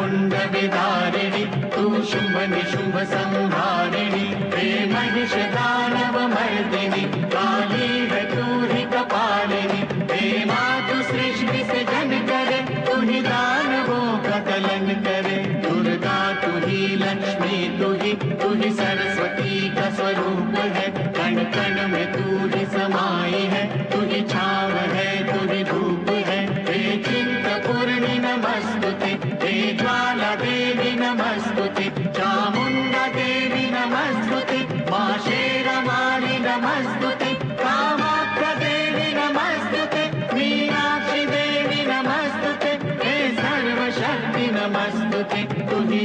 मुण्डविदारिणि तू शुम्भ निशुम्भ संहारिणि हे महिषदानवमर्दिनि काली है तू ही कपालिनी हे मातु सृष्टि से जन करे तू ही दानवों का दलन करे दुर्गा तू ही लक्ष्मी तू ही सरस्वती का स्वरूप है कण कण में तू ही समाई है तू ही छाव है तू ही धूप है हे चिंतपूर्णि नमस्तुते हे ज्वाला देवी नमस्तुते चामुण्डा देवी नमस्तुते मां शेरवाली नमस्तुते कामाख्या देवी नमस्तुते मीनाक्षी देवी नमस्तुते हे सर्वशक्ति नमस्तुते तू ही